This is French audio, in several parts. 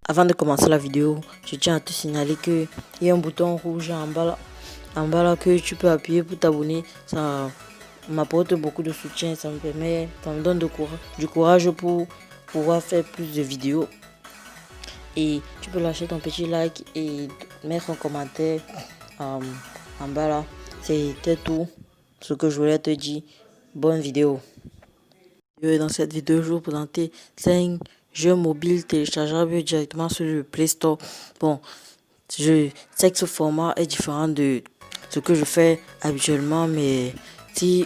Avant de commencer la vidéo, je tiens à te signaler qu'il y a un bouton rouge en bas là que tu peux appuyer pour t'abonner. Ça m'apporte beaucoup de soutien, ça me donne du courage pour pouvoir faire plus de vidéos. Et tu peux lâcher ton petit like et mettre un commentaire en bas là. C'était tout ce que je voulais te dire. Bonne vidéo. Dans cette vidéo, je vais vous présenter 5 jeux mobiles téléchargeables directement sur le Play Store. Bon, je sais que ce format est différent de ce que je fais habituellement, mais si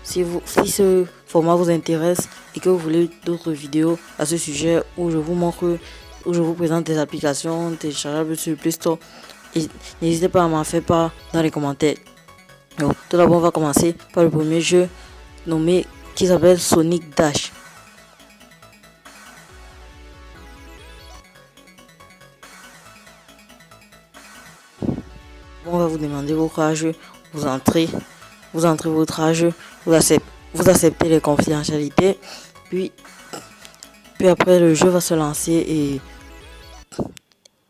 ce format vous intéresse et que vous voulez d'autres vidéos à ce sujet où je vous présente des applications téléchargeables sur le Play Store, n'hésitez pas à m'en faire part dans les commentaires. Donc, tout d'abord, on va commencer par le premier jeu nommé qui s'appelle Sonic Dash. On va vous demander votre âge, vous entrez votre âge, vous acceptez les confidentialités, puis après le jeu va se lancer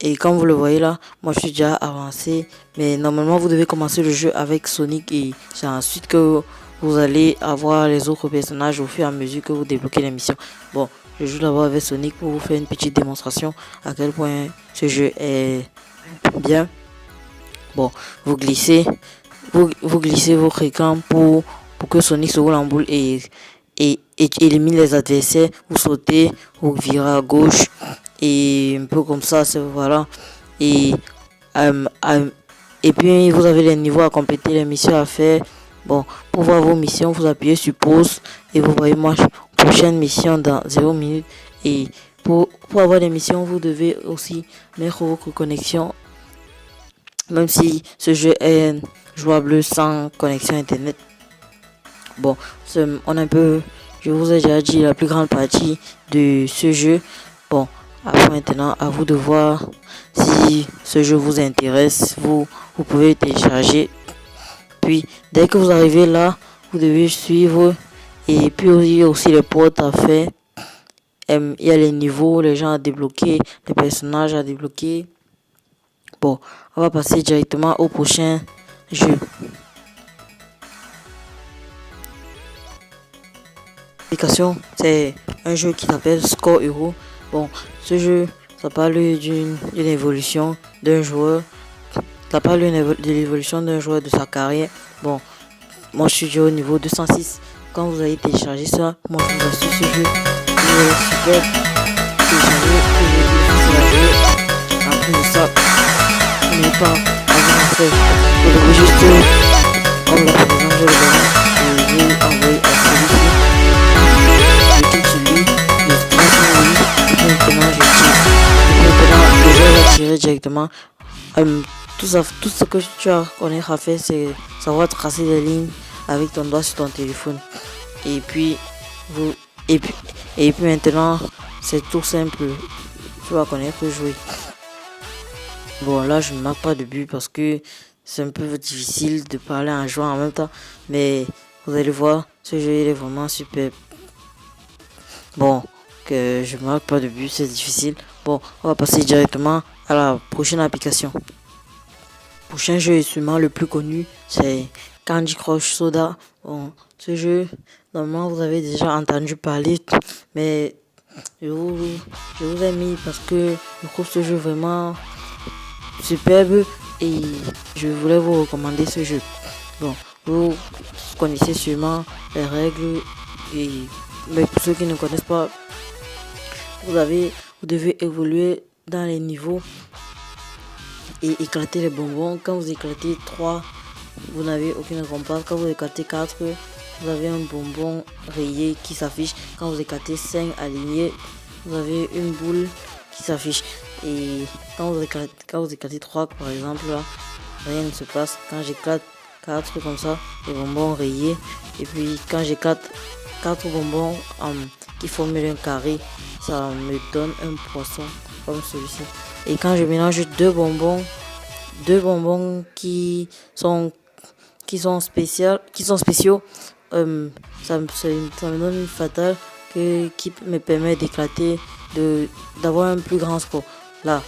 et comme vous le voyez là, moi je suis déjà avancé, mais normalement vous devez commencer le jeu avec Sonic et c'est ensuite que vous allez avoir les autres personnages au fur et à mesure que vous débloquez les missions. Bon, je joue d'abord avec Sonic pour vous faire une petite démonstration à quel point ce jeu est bien. Bon, vous glissez votre écran pour que Sonic se roule en boule et élimine les adversaires. Vous sautez, vous virez à gauche et un peu comme ça, voilà. Et puis vous avez les niveaux à compléter, les missions à faire. Bon, pour voir vos missions, vous appuyez sur pause et vous voyez ma prochaine mission dans 0 minutes. Et pour avoir des missions, vous devez aussi mettre votre connexion. Même si ce jeu est jouable sans connexion internet. Bon, je vous ai déjà dit la plus grande partie de ce jeu. Bon, après maintenant, à vous de voir si ce jeu vous intéresse. Vous pouvez télécharger. Puis, dès que vous arrivez là, vous devez suivre. Et puis, il y a aussi les portes à faire. Il y a les niveaux, les gens à débloquer, les personnages à débloquer. Bon, on va passer directement au prochain jeu. L'application, c'est un jeu qui s'appelle Score Hero. Bon, ce jeu, ça parle d'une évolution d'un joueur. Ça parle de l'évolution d'un joueur, de sa carrière. Bon, moi je suis déjà au niveau 206. Quand vous allez télécharger ça, moi je vous assure ce jeu, il est super. En plus de ça, n'est pas avant fait. Vous devez juste, comme la par exemple, je le donne, et vous envoyer à celui-ci. Je clique sur lui, je clique sur lui, et puis maintenant je tire. Et puis maintenant, le jeu va tirer directement. Tout ce que tu as connaître à faire, c'est savoir tracer des lignes avec ton doigt sur ton téléphone. Et puis maintenant, c'est tout simple. Tu vas connaître jouer. Bon, là, je ne marque pas de but parce que c'est un peu difficile de parler en jouant en même temps. Mais vous allez voir, ce jeu il est vraiment super. Bon, que je ne marque pas de but, c'est difficile. Bon, on va passer directement à la prochaine application. Le prochain jeu est sûrement le plus connu, c'est Candy Crush Soda. Bon, ce jeu, normalement, vous avez déjà entendu parler, mais je vous ai mis parce que je trouve ce jeu vraiment superbe et je voulais vous recommander ce jeu. Bon, vous connaissez sûrement les règles, mais pour ceux qui ne connaissent pas, vous devez évoluer dans les niveaux et éclater les bonbons. Quand vous éclatez 3, vous n'avez aucune récompense. Quand vous éclatez 4, vous avez un bonbon rayé qui s'affiche. Quand vous éclatez 5 alignés, vous avez une boule qui s'affiche. Et quand vous éclatez 3 par exemple, là, rien ne se passe. Quand j'éclate 4 comme ça, les bonbons rayés. Et puis quand j'éclate 4 bonbons qui forment un carré, ça me donne un poisson comme celui-ci. Et quand je mélange deux bonbons qui sont spéciaux, ça me donne une fatale qui me permet d'éclater d'avoir un plus grand score. Là,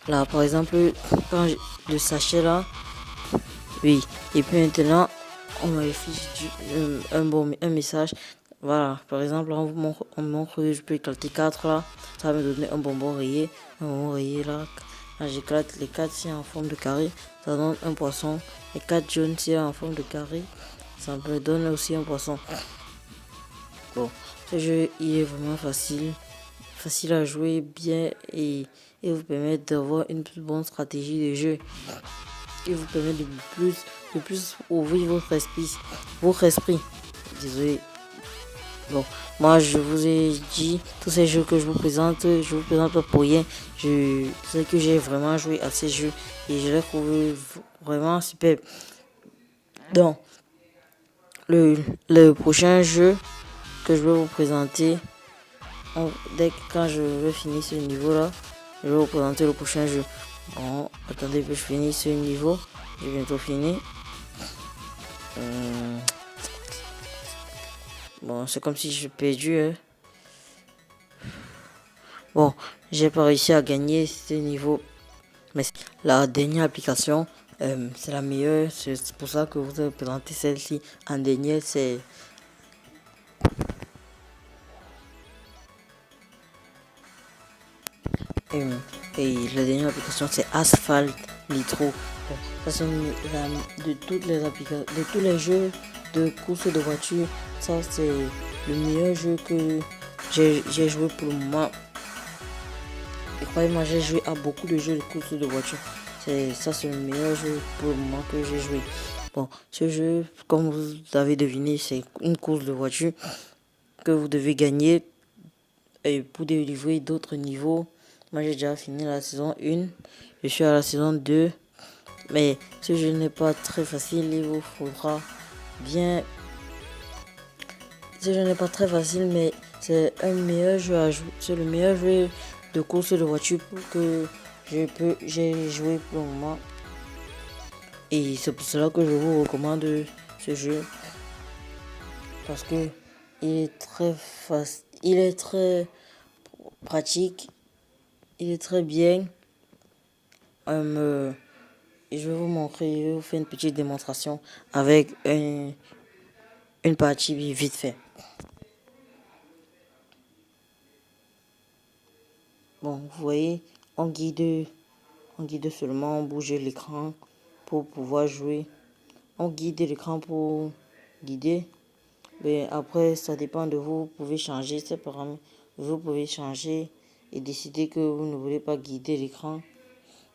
par exemple, quand le sachet là, oui. Et puis maintenant, on me fiche un message. Voilà, par exemple, on montre que je peux éclater 4 là. Ça va me donner un bonbon rayé. Un bonbon rayé là. Quand j'éclate les 4 si en forme de carré, ça donne un poisson. Les 4 jaunes si en forme de carré, ça me donne aussi un poisson. Bon, ce jeu il est vraiment facile à jouer bien et vous permet d'avoir une plus bonne stratégie de jeu. Il vous permet de plus ouvrir votre esprit. Désolé. Bon, moi je vous ai dit tous ces jeux que je vous présente pas pour rien. Je sais que j'ai vraiment joué à ces jeux et je les trouve vraiment super. Donc, le prochain jeu que je vais vous présenter, quand je vais finir ce niveau là, je vais vous présenter le prochain jeu. Bon, attendez que je finisse ce niveau. J'ai bientôt fini. Bon, c'est comme si j'ai perdu. Hein. Bon, j'ai pas réussi à gagner ce niveau. Mais la dernière application, c'est la meilleure. C'est pour ça que vous avez présenté celle-ci en dernier. C'est et la dernière application, c'est Asphalt Nitro. Ça, c'est de toutes les applications, de tous les jeux de course de voiture. Ça, c'est le meilleur jeu que j'ai joué pour le moment. Et croyez-moi, j'ai joué à beaucoup de jeux de course de voiture. C'est le meilleur jeu pour le moment que j'ai joué. Bon, ce jeu, comme vous avez deviné, c'est une course de voiture que vous devez gagner et pour délivrer d'autres niveaux. Moi, j'ai déjà fini la saison 1. Je suis à la saison 2. Mais ce jeu n'est pas très facile. Il vous faudra bien. Ce jeu n'est pas très facile, mais c'est un meilleur jeu à jouer. C'est le meilleur jeu de course de voiture que j'ai joué pour le moment. Et c'est pour cela que je vous recommande ce jeu. Parce que il est très facile. Il est très pratique. Il est très bien. Je vais vous montrer, je vais vous faire une petite démonstration avec une partie vite fait. Bon, vous voyez, on guide seulement, on bouge l'écran pour pouvoir jouer. On guide l'écran pour guider. Mais après, ça dépend de vous. Vous pouvez changer ces paramètres. Vous pouvez changer et décider que vous ne voulez pas guider l'écran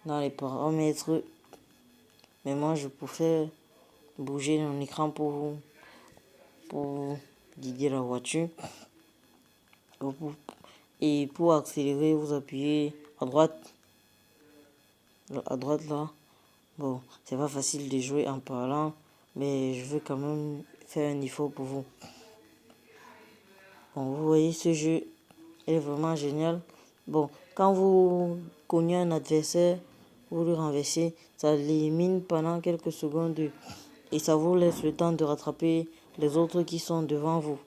dans les paramètres. Mais moi, je préfère bouger mon écran pour guider la voiture. Et pour accélérer, vous appuyez à droite. À droite là. Bon, c'est pas facile de jouer en parlant, mais je veux quand même faire un effort pour vous. Bon, vous voyez, ce jeu est vraiment génial. Bon, quand vous cognez un adversaire, vous le renversez, ça l'élimine pendant quelques secondes et ça vous laisse le temps de rattraper les autres qui sont devant vous.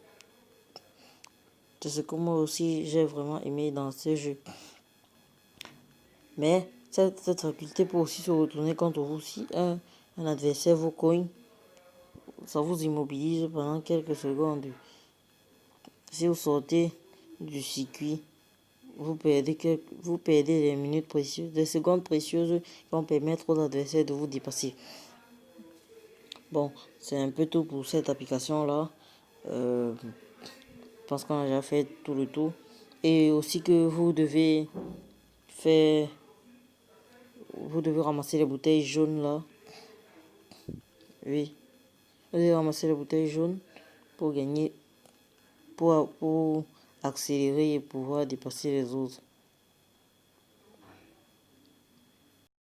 C'est ce que moi aussi j'ai vraiment aimé dans ce jeu. Mais cette faculté peut aussi se retourner contre vous si un adversaire vous cogne. Ça vous immobilise pendant quelques secondes. Si vous sortez du circuit, vous perdez des minutes précieuses, des secondes précieuses qui vont permettre aux adversaires de vous dépasser. Bon, c'est un peu tout pour cette application-là. Je pense qu'on a déjà fait tout le tour. Et aussi que vous devez ramasser les bouteilles jaunes là. Oui. Vous devez ramasser les bouteilles jaunes pour gagner, pour accélérer et pouvoir dépasser les autres.